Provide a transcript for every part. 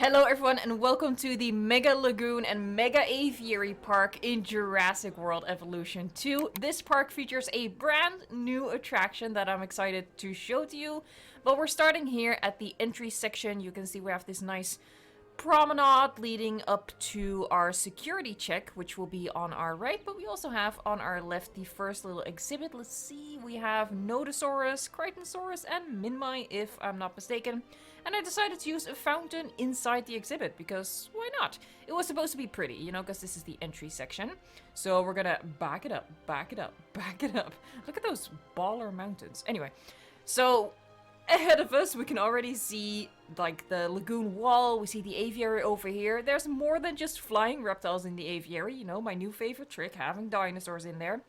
Hello everyone and welcome to the Mega Lagoon and Mega Aviary Park in Jurassic World Evolution 2. This park features a brand new attraction that I'm excited to show to you. But we're starting here at the entry section. You can see we have this nice promenade leading up to our security check, which will be on our right, but we also have on our left the first little exhibit. Let's see, we have Nodosaurus, Crichtonsaurus, and Minmi, if I'm not mistaken. And I decided to use a fountain inside the exhibit, because why not? It was supposed to be pretty, you know, because this is the entry section. So we're gonna back it up, back it up, back it up. Look at those baller mountains. Anyway, so ahead of us, we can already see, like, the lagoon wall. We see the aviary over here. There's more than just flying reptiles in the aviary. You know, my new favorite trick, having dinosaurs in there.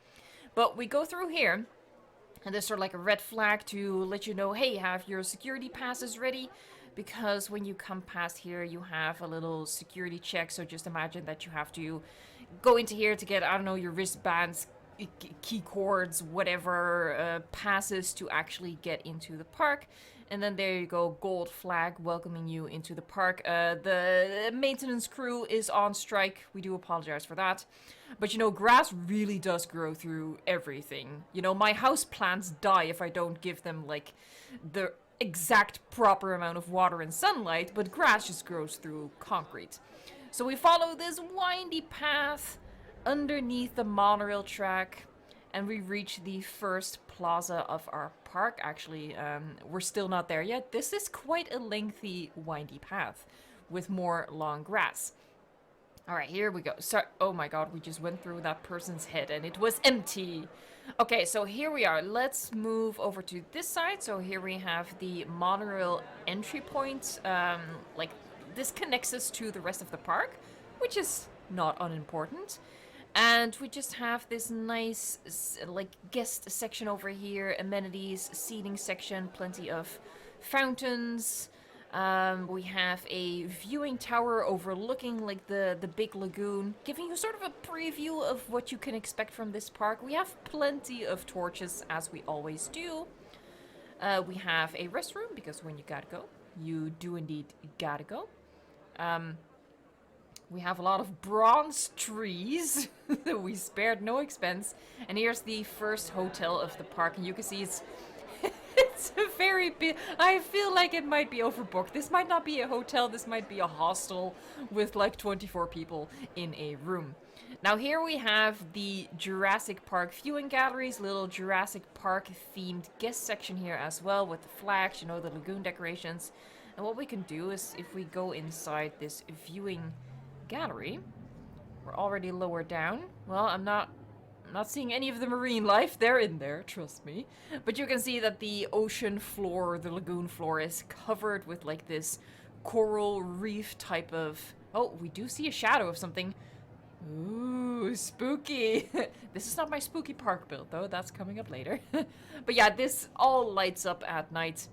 But we go through here, and there's sort of like a red flag to let you know, hey, have your security passes ready. Because when you come past here, you have a little security check. So just imagine that you have to go into here to get, I don't know, your wristbands, key cords, whatever, passes to actually get into the park. And then there you go, gold flag welcoming you into the park. The maintenance crew is on strike. We do apologize for that. But you know, grass really does grow through everything. You know, my house plants die if I don't give them, like, the exact proper amount of water and sunlight, but grass just grows through concrete. So we follow this windy path underneath the monorail track, and we reach the first plaza of our park. Actually, we're still not there yet. This is quite a lengthy, windy path with more long grass. All right, here we go. So, oh my god, we just went through that person's head and it was empty. Okay, so here we are. Let's move over to this side. So here we have the monorail entry point. Like, this connects us to the rest of the park, which is not unimportant. And we just have this nice, like, guest section over here, amenities, seating section, plenty of fountains. We have a viewing tower overlooking, like, the big lagoon, giving you sort of a preview of what you can expect from this park. We have plenty of torches, as we always do. We have a restroom, because when you gotta go, you do indeed gotta go. We have a lot of bronze trees. We spared no expense. And here's the first hotel of the park. And you can see it's it's a very big. I feel like it might be overbooked. This might not be a hotel. This might be a hostel with like 24 people in a room. Now here we have the Jurassic Park viewing galleries, little Jurassic Park themed guest section here as well with the flags, you know, the lagoon decorations. And what we can do is if we go inside this viewing gallery, we're already lower down. Well, I'm not seeing any of the marine life. They're in there, trust me. But you can see that the ocean floor, the lagoon floor, is covered with like this coral reef type of... Oh, we do see a shadow of something. Ooh, spooky. This is not my spooky park build though, that's coming up later. But yeah, this all lights up at night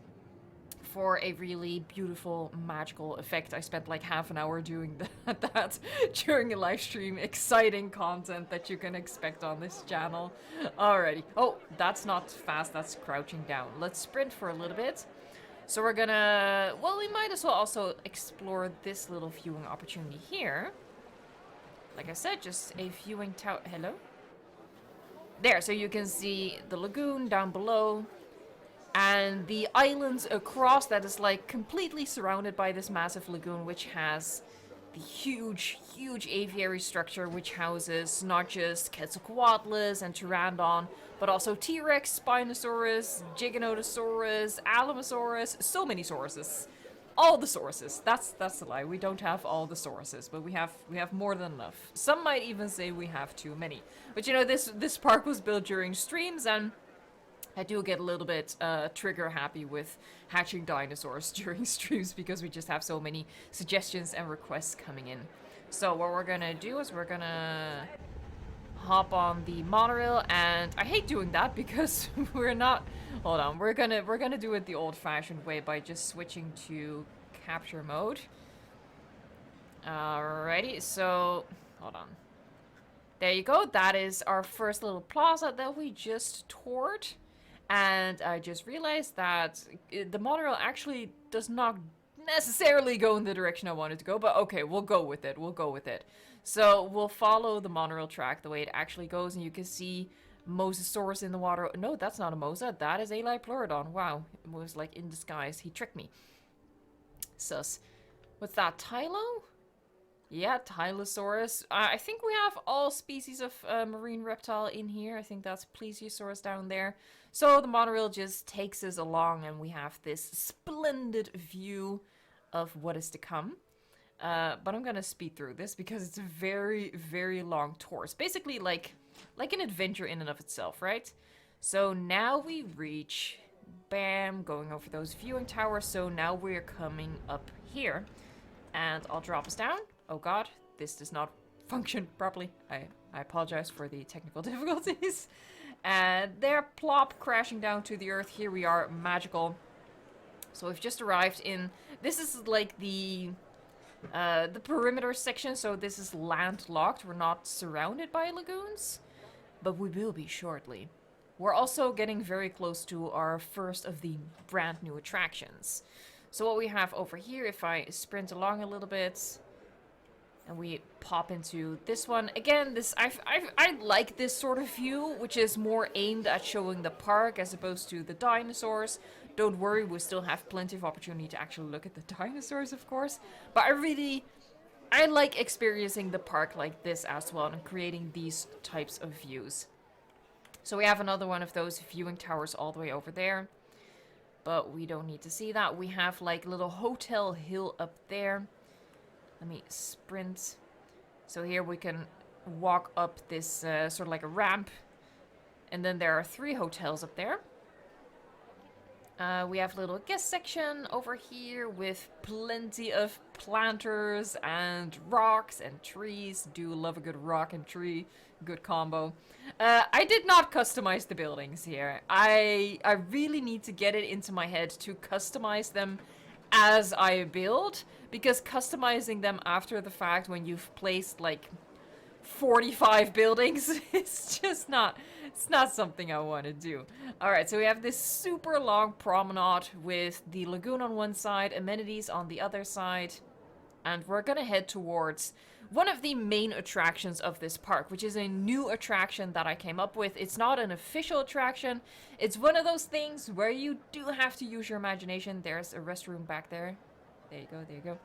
for a really beautiful, magical effect. I spent like half an hour doing that during a live stream. Exciting content that you can expect on this channel. Alrighty. Oh, that's not fast, that's crouching down. Let's sprint for a little bit. So we're gonna... Well, we might as well also explore this little viewing opportunity here. Like I said, just a viewing tower. Hello? There, so you can see the lagoon down below. And the islands across that is like completely surrounded by this massive lagoon, which has the huge, huge aviary structure, which houses not just Quetzalcoatlus and Pteranodon, but also T-Rex, Spinosaurus, Giganotosaurus, Alamosaurus, so many sauruses. All the sauruses. That's a lie. We don't have all the sauruses, but we have more than enough. Some might even say we have too many. But you know, this park was built during streams, and I do get a little bit trigger happy with hatching dinosaurs during streams because we just have so many suggestions and requests coming in. So what we're gonna do is we're gonna hop on the monorail, and I hate doing that because we're not... Hold on, we're gonna do it the old-fashioned way by just switching to capture mode. Alrighty, so hold on. There you go. That is our first little plaza that we just toured. And I just realized that the monorail actually does not necessarily go in the direction I wanted to go, but okay, we'll go with it. We'll go with it. So we'll follow the monorail track the way it actually goes, and you can see Mosasaurus in the water. No, that's not a Mosa. That is a Lipleurodon. Wow, it was like in disguise. He tricked me. Sus. What's that? Tylo? Yeah, Tylosaurus. I think we have all species of marine reptile in here. I think that's Plesiosaurus down there. So the monorail just takes us along, and we have this splendid view of what is to come. But I'm gonna speed through this because it's a very, very long tour. It's basically like an adventure in and of itself, right? So now we reach, bam, going over those viewing towers. So now we're coming up here, and I'll drop us down. Oh god, this does not function properly. I apologize for the technical difficulties. And they're plop, crashing down to the earth. Here we are, magical. So we've just arrived in, this is like the perimeter section, so this is landlocked. We're not surrounded by lagoons, but we will be shortly. We're also getting very close to our first of the brand new attractions. So what we have over here, if I sprint along a little bit, and we pop into this one. Again, I like this sort of view, which is more aimed at showing the park as opposed to the dinosaurs. Don't worry, we still have plenty of opportunity to actually look at the dinosaurs, of course. But I like experiencing the park like this as well and creating these types of views. So we have another one of those viewing towers all the way over there. But we don't need to see that. We have like a little hotel hill up there. Let me sprint. So here we can walk up this sort of like a ramp. And then there are 3 hotels up there. We have a little guest section over here with plenty of planters and rocks and trees. Do love a good rock and tree. Good combo. I did not customize the buildings here. I really need to get it into my head to customize them as I build, because customizing them after the fact when you've placed like 45 buildings, it's just not, it's not something I want to do. Alright, so we have this super long promenade with the lagoon on one side, amenities on the other side, and we're gonna head towards one of the main attractions of this park, which is a new attraction that I came up with. It's not an official attraction. It's one of those things where you do have to use your imagination. There's a restroom back there. There you go, there you go.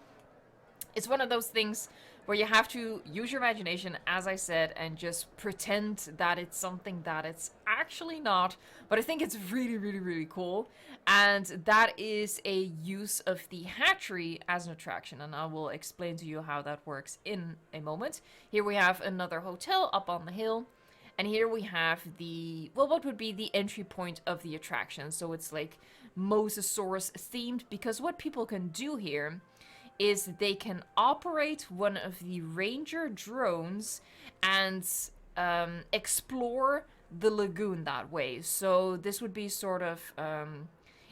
It's one of those things where you have to use your imagination, as I said, and just pretend that it's something that it's actually not. But I think it's really, really, really cool. And that is a use of the hatchery as an attraction. And I will explain to you how that works in a moment. Here we have another hotel up on the hill. And here we have the, well, what would be the entry point of the attraction. So it's like Mosasaurus themed, because what people can do here is they can operate one of the ranger drones and explore the lagoon that way. So this would be sort of,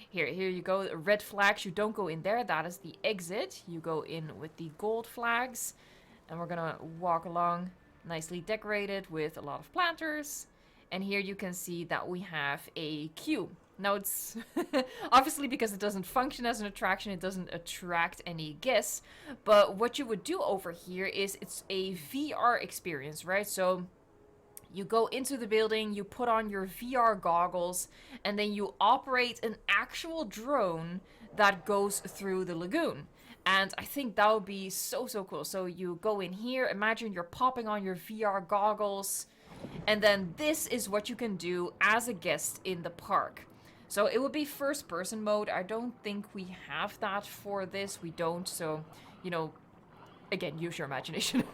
here you go, red flags, you don't go in there, that is the exit. You go in with the gold flags, and we're gonna walk along, nicely decorated with a lot of planters. And here you can see that we have a queue. Now it's obviously because it doesn't function as an attraction, it doesn't attract any guests. But what you would do over here is it's a VR experience, right? So you go into the building, you put on your VR goggles, and then you operate an actual drone that goes through the lagoon. And I think that would be so, so cool. So you go in here, imagine you're popping on your VR goggles, and then this is what you can do as a guest in the park. So it would be first person mode. I don't think we have that for this. We don't. So, you know, again, use your imagination.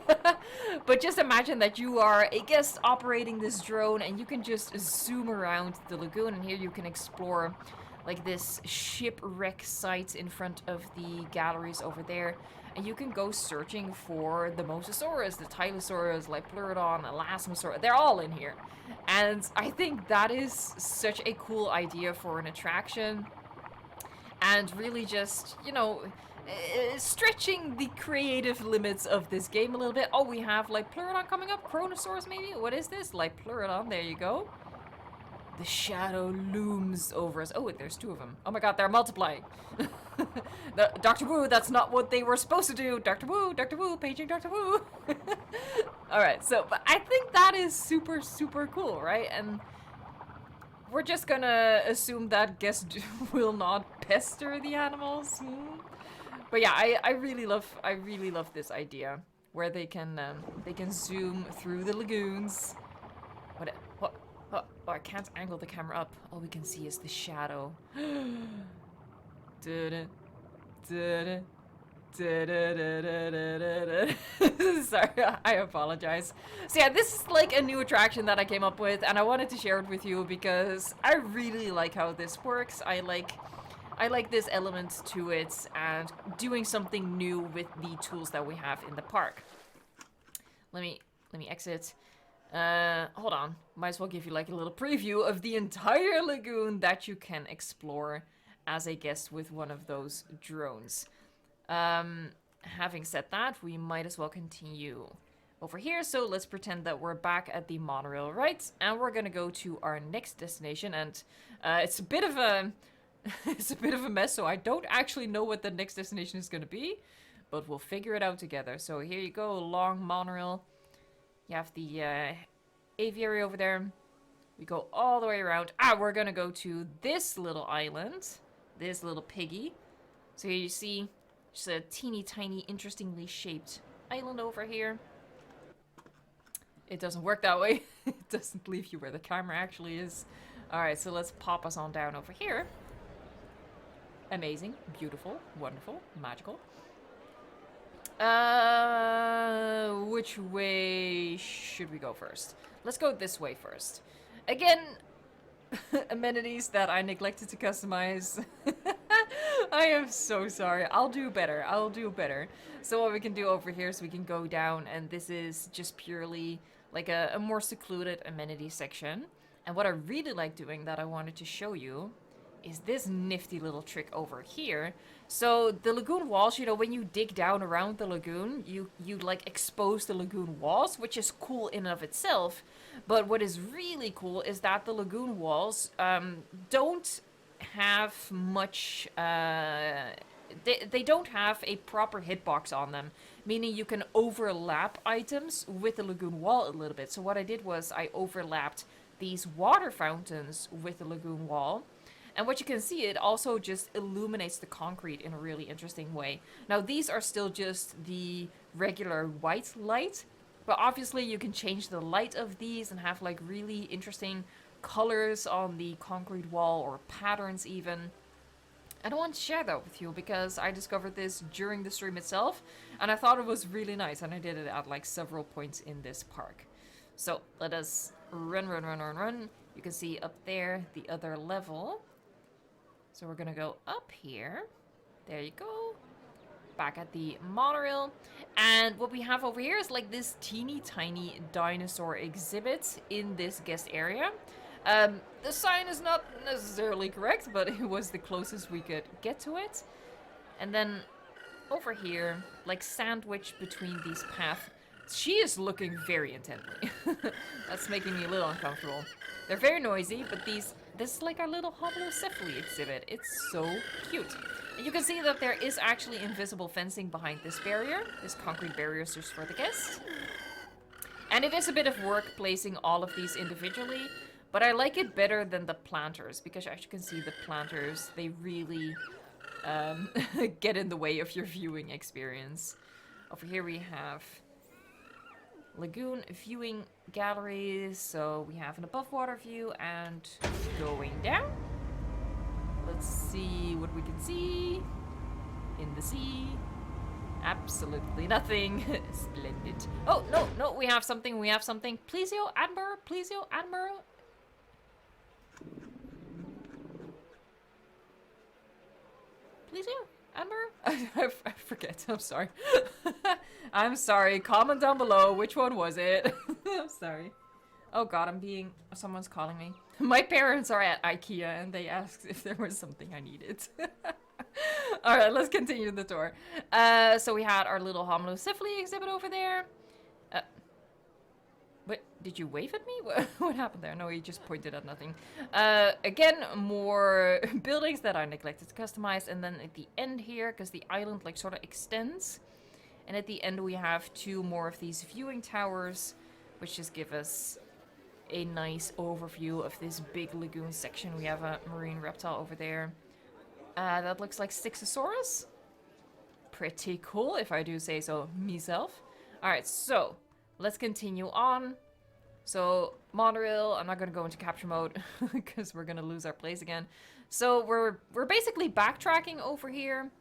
But just imagine that you are a guest operating this drone and you can just zoom around the lagoon. And here you can explore like this shipwreck site in front of the galleries over there. And you can go searching for the Mosasaurus, the Tylosaurus, Lipleurodon, Elasmosaurus. They're all in here. And I think that is such a cool idea for an attraction. And really just, you know, stretching the creative limits of this game a little bit. Oh, we have Lipleurodon coming up. Chronosaurus maybe? What is this? Lipleurodon, there you go. The shadow looms over us. Oh, wait, there's 2 of them. Oh my god, they're multiplying. Dr. Wu, that's not what they were supposed to do. Dr. Wu, paging Dr. Wu. Alright, so, but I think that is super, super cool, right? And we're just gonna assume that guests will not pester the animals. But yeah, I really love this idea where they can zoom through the lagoons. What? Oh, I can't angle the camera up. All we can see is the shadow. Sorry, I apologize. So yeah, this is like a new attraction that I came up with, and I wanted to share it with you because I really like how this works. I like this element to it and doing something new with the tools that we have in the park. Let me exit. Hold on. Might as well give you like a little preview of the entire lagoon that you can explore as a guest with one of those drones. Having said that, we might as well continue over here. So let's pretend that we're back at the monorail, right? And we're gonna go to our next destination, and it's a bit of a it's a bit of a mess, so I don't actually know what the next destination is gonna be, but we'll figure it out together. So here you go, long monorail. You have the aviary over there. We go all the way around. We're gonna go to this little island, this little piggy. So here you see just a teeny tiny, interestingly shaped island over here. It doesn't work that way. It doesn't leave you where the camera actually is. Alright, so let's pop us on down over here. Amazing, beautiful, wonderful, magical. Which way should we go first? Let's go this way first. Again, amenities that I neglected to customize. I am so sorry. I'll do better. So what we can do over here is we can go down, and this is just purely like a more secluded amenity section. And what I really like doing that I wanted to show you is this nifty little trick over here. So the lagoon walls, you know, when you dig down around the lagoon, you like expose the lagoon walls, which is cool in and of itself. But what is really cool is that the lagoon walls don't have much, they don't have a proper hitbox on them, meaning you can overlap items with the lagoon wall a little bit. So what I did was I overlapped these water fountains with the lagoon wall. And what you can see, it also just illuminates the concrete in a really interesting way. Now, these are still just the regular white light, but obviously you can change the light of these and have like really interesting colors on the concrete wall, or patterns even. And I want to share that with you because I discovered this during the stream itself, and I thought it was really nice, and I did it at like several points in this park. So let us run. You can see up there the other level. So we're gonna go up here. There you go. Back at the monorail. And what we have over here is like this teeny tiny dinosaur exhibit in this guest area. The sign is not necessarily correct, but it was the closest we could get to it. And then over here, like sandwiched between these paths, she is looking very intently. That's making me a little uncomfortable. They're very noisy, but this is like our little homolocephaly exhibit. It's so cute. And you can see that there is actually invisible fencing behind this barrier. This concrete barrier is just for the guests. And it is a bit of work placing all of these individually, but I like it better than the planters, because as you can see, the planters, they really get in the way of your viewing experience. Over here we have lagoon viewing galleries, so we have an above water view and going down. Let's see what we can see in the sea. Absolutely nothing. Splendid. Oh, no, we have something. Pleasio, Admiral. I forget. I'm sorry. I'm sorry. Comment down below. Which one was it? I'm sorry. Oh god, someone's calling me. My parents are at IKEA and they asked if there was something I needed. Alright, let's continue the tour. So we had our little homolocephaly exhibit over there. But did you wave at me? What happened there? No, he just pointed at nothing. Again, more buildings that I neglected to customize. And then at the end here, because the island like sort of extends. And at the end we have 2 more of these viewing towers, which just give us a nice overview of this big lagoon section. We have a marine reptile over there. That looks like Styxosaurus. Pretty cool, if I do say so myself. Alright, so let's continue on. So, Monorail, I'm not going to go into capture mode because we're going to lose our place again. So, we're basically backtracking over here.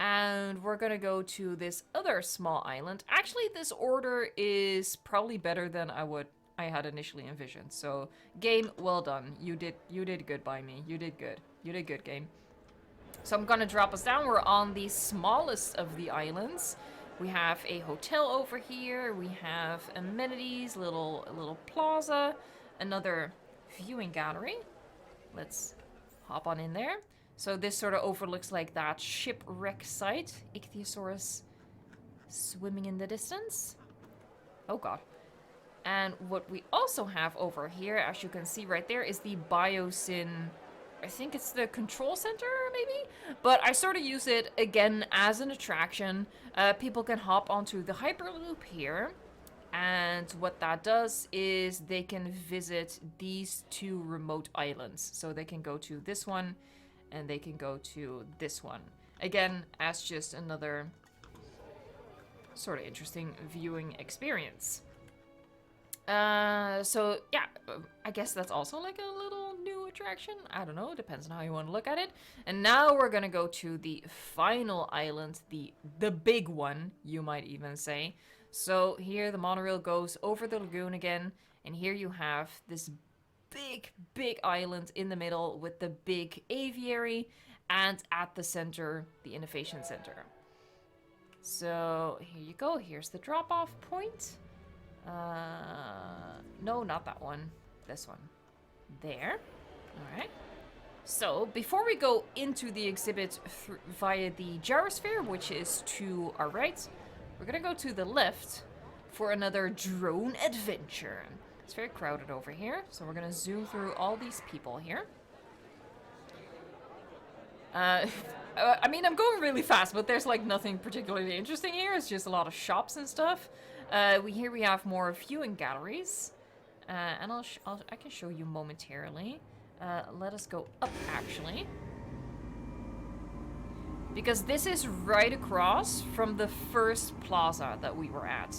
And we're going to go to this other small island. Actually, this order is probably better than I had initially envisioned. So, game, well done. You did good by me. You did good. You did good, game. So I'm gonna drop us down. We're on the smallest of the islands. We have a hotel over here. We have amenities, a little plaza, another viewing gallery. Let's hop on in there. So this sort of overlooks like that shipwreck site. Ichthyosaurus swimming in the distance. Oh god. And what we also have over here, as you can see right there, is the Biosyn. I think it's the control center, maybe? But I sort of use it, again, as an attraction. People can hop onto the Hyperloop here. And what that does is they can visit these 2 remote islands. So they can go to this one, and they can go to this one. Again, as just another sort of interesting viewing experience. So yeah, I guess that's also like a little new attraction. I don't know, depends on how you want to look at it. And now we're gonna go to the final island, the big one, you might even say. So here the monorail goes over the lagoon again, and here you have this big island in the middle with the big aviary, and at the center, the innovation center. So here you go, here's the drop-off point. No, not that one. This one. There. Alright. So, before we go into the exhibit via the gyrosphere, which is to our right, we're gonna go to the left for another drone adventure. It's very crowded over here, so we're gonna zoom through all these people here. I mean, I'm going really fast, but there's like nothing particularly interesting here. It's just a lot of shops and stuff. Here we have more viewing galleries, and I can show you momentarily. Let us go up, actually, because this is right across from the first plaza that we were at.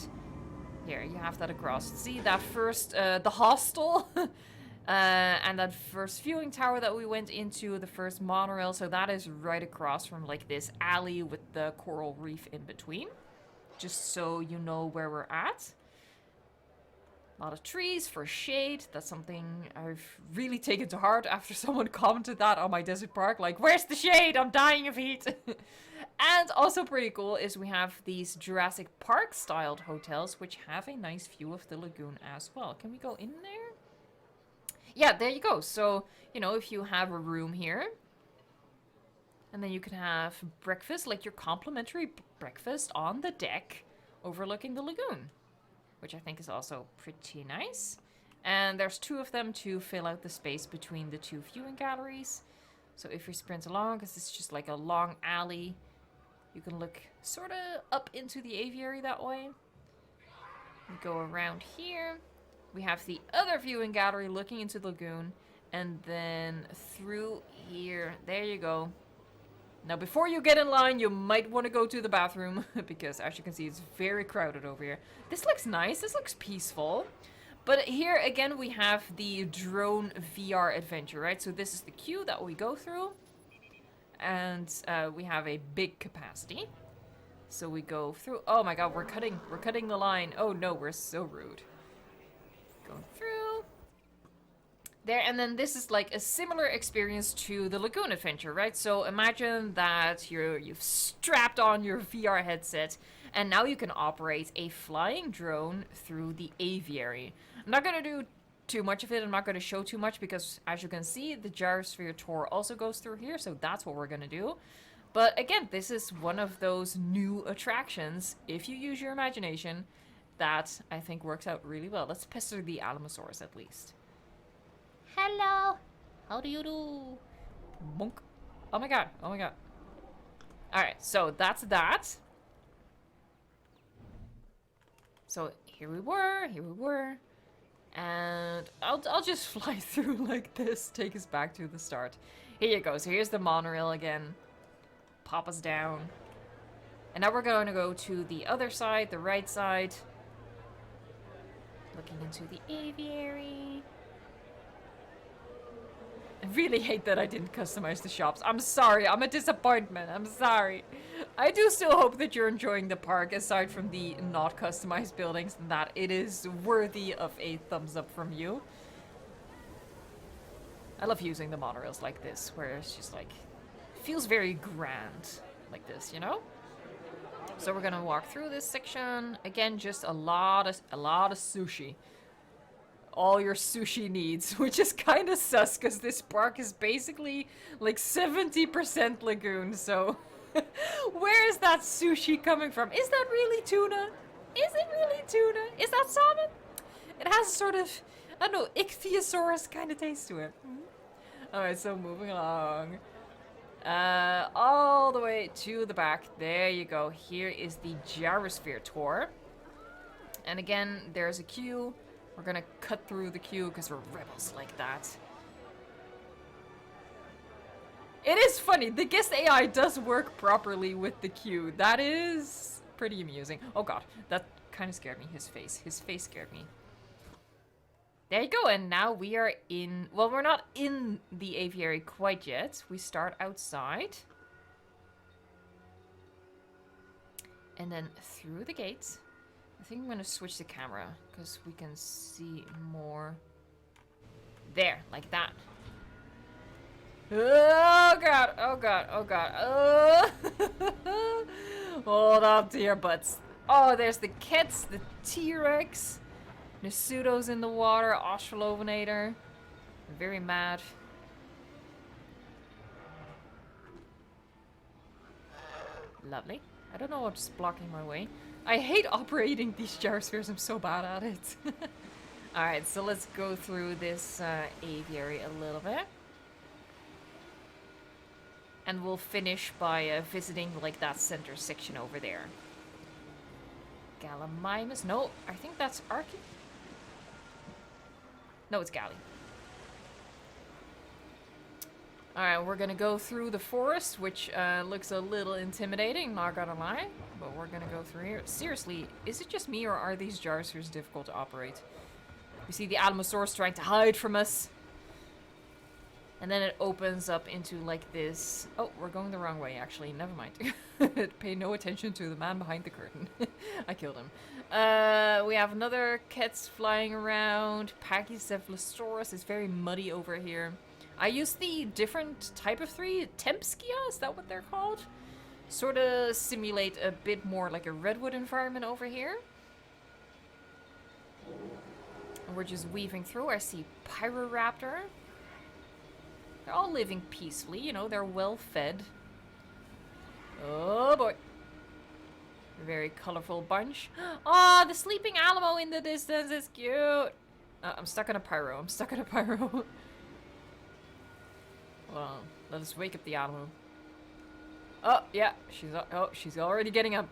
Here, you have that across. See that first, the hostel, and that first viewing tower that we went into, the first monorail. So that is right across from like this alley with the coral reef in between. Just so you know where we're at. A lot of trees for shade. That's something I've really taken to heart after someone commented that on my desert park. Like, where's the shade? I'm dying of heat. And also pretty cool is we have these Jurassic Park styled hotels, which have a nice view of the lagoon as well. Can we go in there? Yeah, there you go. So, you know, if you have a room here, and then you can have breakfast, like your complimentary breakfast on the deck overlooking the lagoon, which I think is also pretty nice. And there's 2 of them to fill out the space between the 2 viewing galleries. So if you sprint along, because it's just like a long alley, you can look sort of up into the aviary that way. We go around here. We have the other viewing gallery looking into the lagoon, and then through here, there you go. Now, before you get in line, you might want to go to the bathroom, because as you can see, it's very crowded over here. This looks nice. This looks peaceful. But here, again, we have the drone VR adventure, right? So this is the queue that we go through. And we have a big capacity. So we go through. Oh my god, we're cutting the line. Oh no, we're so rude. Going through. There, and then this is like a similar experience to the Lagoon adventure, right? So imagine that you've strapped on your VR headset, and now you can operate a flying drone through the aviary. I'm not gonna do too much of it. I'm not gonna show too much because, as you can see, the gyrosphere tour also goes through here, so that's what we're gonna do. But again, this is one of those new attractions, if you use your imagination, that I think works out really well. Let's pester the Alamosaurus at least. Hello. How do you do? Bonk. Oh my god. Oh my god. Alright, so that's that. So here we were. And I'll just fly through like this, take us back to the start. Here you go. So here's the monorail again. Pop us down. And now we're going to go to the other side, the right side. Looking into the aviary. I really hate that I didn't customize the shops. I'm sorry, I'm a disappointment. I'm sorry. I do still hope that you're enjoying the park, aside from the not customized buildings, and that it is worthy of a thumbs up from you. I love using the monorails like this, where it's just like, feels very grand like this, you know? So we're gonna walk through this section. Again, just a lot of sushi. All your sushi needs, which is kind of sus because this park is basically like 70% lagoon, so where is that sushi coming from? Is that really tuna? Is it really tuna? Is that salmon? It has a sort of, I don't know, ichthyosaurus kind of taste to it. Alright, so moving along. All the way to the back. There you go. Here is the gyrosphere tour. And again, there's a queue. We're gonna cut through the queue because we're rebels like that. It is funny, the guest AI does work properly with the queue. That is pretty amusing. Oh god, that kind of scared me, his face. His face scared me. There you go, and now we are in... Well, we're not in the aviary quite yet. We start outside. And then through the gates. I think I'm going to switch the camera, because we can see more. There, like that. Oh god, oh god, oh god. Oh. Hold up to your butts. Oh, there's the Kets, the T-Rex. Nasuto's in the water, Australovenator. Very mad. Lovely. I don't know what's blocking my way. I hate operating these gyrospheres, I'm so bad at it. Alright, so let's go through this aviary a little bit. And we'll finish by visiting like that center section over there. Gallimimus? No, I think that's Arche. No, it's Galley. Alright, we're gonna go through the forest, which looks a little intimidating, not gonna lie. But we're gonna go through here. Seriously, is it just me or are these gyrospheres difficult to operate? We see the Alamosaurus trying to hide from us. And then it opens up into like this... Oh, we're going the wrong way, actually. Never mind. Pay no attention to the man behind the curtain. I killed him. We have another Kets flying around. Pachycephalosaurus is very muddy over here. I use the different type of 3, Tempskia, is that what they're called? Sort of simulate a bit more like a redwood environment over here. And we're just weaving through. I see Pyroraptor. They're all living peacefully, you know, they're well fed. Oh boy. Very colorful bunch. Oh, the sleeping Alamo in the distance is cute. I'm stuck on a pyro. I'm stuck on a pyro. Well, let us wake up the Alamo. Oh, yeah, she's already getting up.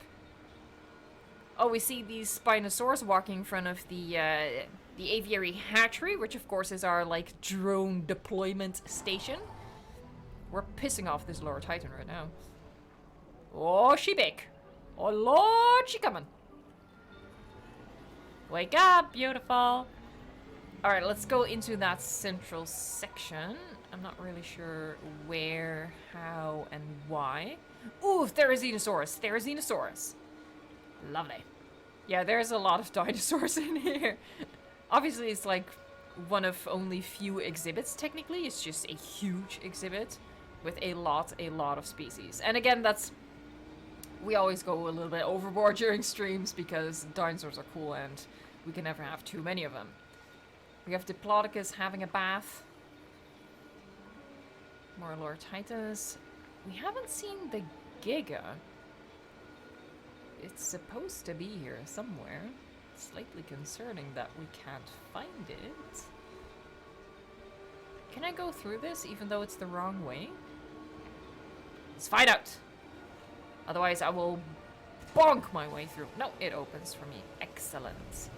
Oh, we see these Spinosaurs walking in front of the aviary hatchery, which of course is our like drone deployment station. We're pissing off this lower titan right now. Oh, she big. Oh lord, she coming. Wake up, beautiful. Alright, let's go into that central section. I'm not really sure where, how, and why. Ooh, Therizinosaurus. Therizinosaurus. Lovely. Yeah, there's a lot of dinosaurs in here. Obviously, it's like one of only few exhibits, technically. It's just a huge exhibit with a lot of species. And again, that's... We always go a little bit overboard during streams because dinosaurs are cool and we can never have too many of them. We have Diplodocus having a bath. More Lord Titus. We haven't seen the Giga. It's supposed to be here somewhere. Slightly concerning that we can't find it. Can I go through this even though it's the wrong way? Let's find out! Otherwise I will bonk my way through. No, it opens for me. Excellent.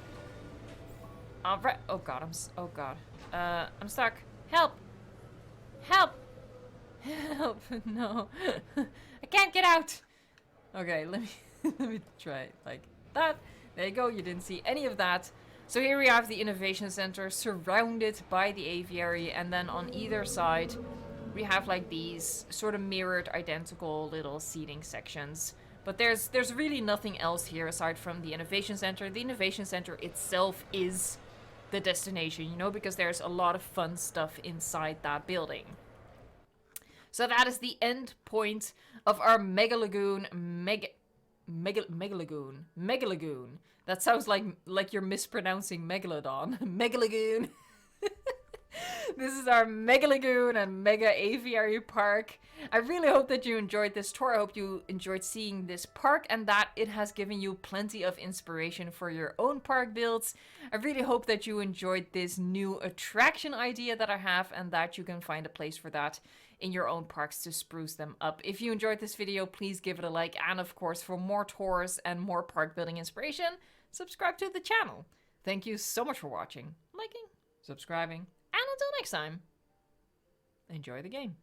Alright. Oh god, oh god. I'm stuck. Help! Help! Help! No. I can't get out! Okay, let me try it like that. There you go, you didn't see any of that. So here we have the Innovation Center surrounded by the aviary, and then on either side we have like these sort of mirrored identical little seating sections. But there's really nothing else here aside from the Innovation Center. The Innovation Center itself is the destination, you know, because there's a lot of fun stuff inside that building. So that is the end point of our Mega Lagoon. Mega Lagoon. That sounds like you're mispronouncing Megalodon. Mega Lagoon. This is our Mega Lagoon and Mega Aviary Park. I really hope that you enjoyed this tour. I hope you enjoyed seeing this park and that it has given you plenty of inspiration for your own park builds. I really hope that you enjoyed this new attraction idea that I have and that you can find a place for that in your own parks to spruce them up. If you enjoyed this video, please give it a like, and of course, for more tours and more park building inspiration, subscribe to the channel. Thank you so much for watching, liking, subscribing, and until next time, enjoy the game.